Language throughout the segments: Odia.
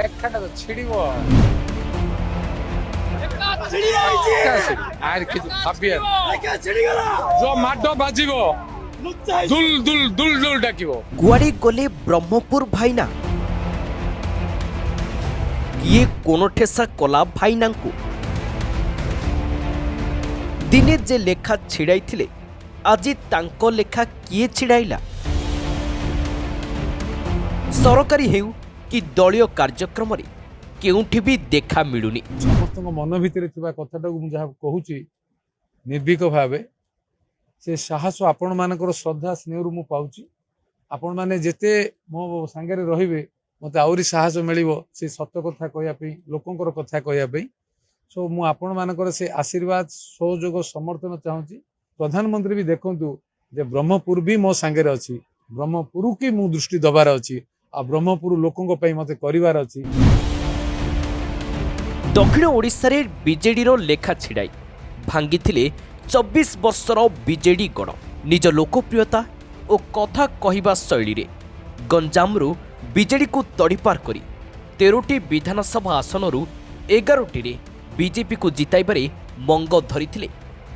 ଲେଖାଟା ତ ଛିଡ଼ିବ ଆର କିଛି ଭାବିବା ଯୋଉ ମାଡ ବାଜିବ ଦୁଲ ଦୁଲ ଦୁଲ ଦୁଲ ଡାକିବ। କୁଆଡ଼େ ଗଲେ ବ୍ରହ୍ମପୁର ଭାଇନା? କିଏ କୋଣ ଠେସା କଲା ଭାଇନାଙ୍କୁ? ଦିନେ ଯେ ଲେଖା ଛିଡ଼ାଇଥିଲେ ଆଜି ତାଙ୍କ ଲେଖା କିଏ ଛିଡ଼ାଇଲା? ସରକାରୀ ହେଉ କି ଦଳୀୟ କାର୍ଯ୍ୟକ୍ରମରେ କେଉଁଠି ବି ଦେଖା ମିଳୁନି। ସମସ୍ତଙ୍କ ମନ ଭିତରେ ଥିବା କଥାଟାକୁ ମୁଁ ଯାହା କହୁଛି ନିର୍ଭୀକ ଭାବେ ସେ ସାହସ ଆପଣମାନଙ୍କର ଶ୍ରଦ୍ଧା ସ୍ନେହରୁ ମୁଁ ପାଉଛି। ଆପଣମାନେ ଯେତେ ମୋ ସାଙ୍ଗରେ ରହିବେ ମୋତେ ଆହୁରି ସାହସ ମିଳିବ ସେ ସତ କଥା କହିବା ପାଇଁ, ଲୋକଙ୍କର କଥା କହିବା ପାଇଁ। ସୋ ମୁଁ ଆପଣମାନଙ୍କର ସେ ଆଶୀର୍ବାଦ ସହଯୋଗ ସମର୍ଥନ ଚାହୁଁଛି। ପ୍ରଧାନମନ୍ତ୍ରୀ ବି ଦେଖନ୍ତୁ ଯେ ବ୍ରହ୍ମପୁର ବି ମୋ ସାଙ୍ଗରେ ଅଛି, ବ୍ରହ୍ମପୁରକୁ ମୁଁ ଦୃଷ୍ଟି ଦେବାର ଅଛି, ଆଉ ବ୍ରହ୍ମପୁର ଲୋକଙ୍କ ପାଇଁ ମୋତେ କରିବାର ଅଛି। ଦକ୍ଷିଣ ଓଡ଼ିଶାରେ ବିଜେଡିର ଲେଖା ଛିଡ଼ାଇ ଭାଙ୍ଗିଥିଲେ 24 ବର୍ଷର ବିଜେଡି ଗଡ଼। ନିଜ ଲୋକପ୍ରିୟତା ଓ କଥା କହିବା ଶୈଳୀରେ ଗଞ୍ଜାମରୁ ବିଜେଡିକୁ ତଡ଼ିପାର କରି 13ଟି ବିଧାନସଭା ଆସନରୁ 11ଟିରେ ବିଜେପିକୁ ଜିତାଇବାରେ ମଙ୍ଗ ଧରିଥିଲେ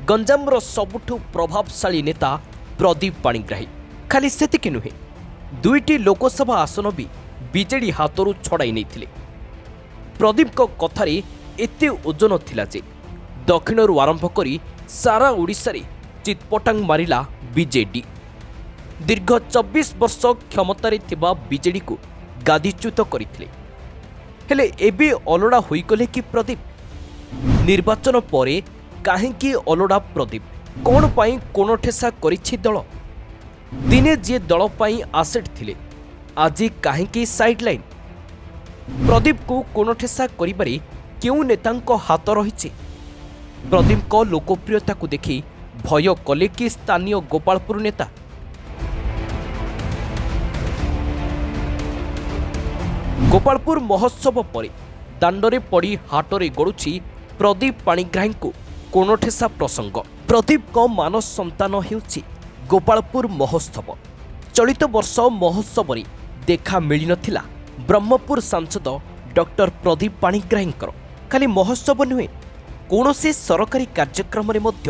ଗଞ୍ଜାମର ସବୁଠୁ ପ୍ରଭାବଶାଳୀ ନେତା ପ୍ରଦୀପ ପାଣିଗ୍ରାହୀ। ଖାଲି ସେତିକି ନୁହେଁ, 2ଟି ଲୋକସଭା ଆସନ ବି ବିଜେଡି ହାତରୁ ଛଡ଼ାଇ ନେଇଥିଲେ। ପ୍ରଦୀପଙ୍କ କଥାରେ ଏତେ ଓଜନ ଥିଲା ଯେ ଦକ୍ଷିଣରୁ ଆରମ୍ଭ କରି ସାରା ଓଡ଼ିଶାରେ ଚିତପଟାଙ୍ଗ ମାରିଲା ବିଜେଡି। ଦୀର୍ଘ 24 ବର୍ଷ କ୍ଷମତାରେ ଥିବା ବିଜେଡିକୁ ଗାଦିଚ୍ୟୁତ କରିଥିଲେ। ହେଲେ ଏବେ ଅଲୋଡ଼ା ହୋଇଗଲେ କି ପ୍ରଦୀପ? ନିର୍ବାଚନ ପରେ କାହିଁକି ଅଲୋଡ଼ା ପ୍ରଦୀପ? କ'ଣ ପାଇଁ କୋଣଠେସା କରିଛି ଦଳ? ଦିନେ ଯିଏ ଦଳ ପାଇଁ ଆସେଟ୍ ଥିଲେ ଆଜି କାହିଁକି ସାଇଡ୍ଲାଇନ୍? ପ୍ରଦୀପକୁ କୋଣଠେସା କରିବାରେ କେଉଁ ନେତାଙ୍କ ହାତ ରହିଛି? ପ୍ରଦୀପଙ୍କ ଲୋକପ୍ରିୟତାକୁ ଦେଖି ଭୟ କଲେ କି ସ୍ଥାନୀୟ ଗୋପାଳପୁର ନେତା? ଗୋପାଳପୁର ମହୋତ୍ସବ ପରେ ଦାଣ୍ଡରେ ପଡ଼ି ହାଟରେ ଗଡ଼ୁଛି ପ୍ରଦୀପ ପାଣିଗ୍ରାହୀଙ୍କୁ କୋଣଠେସା ପ୍ରସଙ୍ଗ। ପ୍ରଦୀପଙ୍କ ମାନସ ସନ୍ତାନ ହେଉଛି ଗୋପାଳପୁର ମହୋତ୍ସବ। ଚଳିତ ବର୍ଷ ମହୋତ୍ସବରେ ଦେଖା ମିଳିନଥିଲା ବ୍ରହ୍ମପୁର ସାଂସଦ ଡକ୍ଟର ପ୍ରଦୀପ ପାଣିଗ୍ରାହୀଙ୍କର। ଖାଲି ମହୋତ୍ସବ ନୁହେଁ, କୌଣସି ସରକାରୀ କାର୍ଯ୍ୟକ୍ରମରେ ମଧ୍ୟ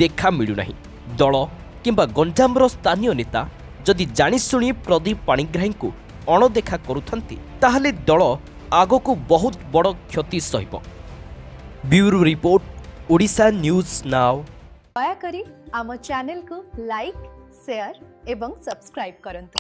ଦେଖା ମିଳୁନାହିଁ। ଦଳ କିମ୍ବା ଗଞ୍ଜାମର ସ୍ଥାନୀୟ ନେତା ଯଦି ଜାଣିଶୁଣି ପ୍ରଦୀପ ପାଣିଗ୍ରାହୀଙ୍କୁ ଅଣଦେଖା କରୁଥାନ୍ତି ତାହେଲେ ଦଳ ଆଗକୁ ବହୁତ ବଡ଼ କ୍ଷତି ସହିବ। Bureau report, Odisha news now. ଦୟାକରି ଆମ ଚ୍ୟାନେଲକୁ ଲାଇକ୍, ସେୟାର ଏବଂ ସବସ୍କ୍ରାଇब କରନ୍ତୁ।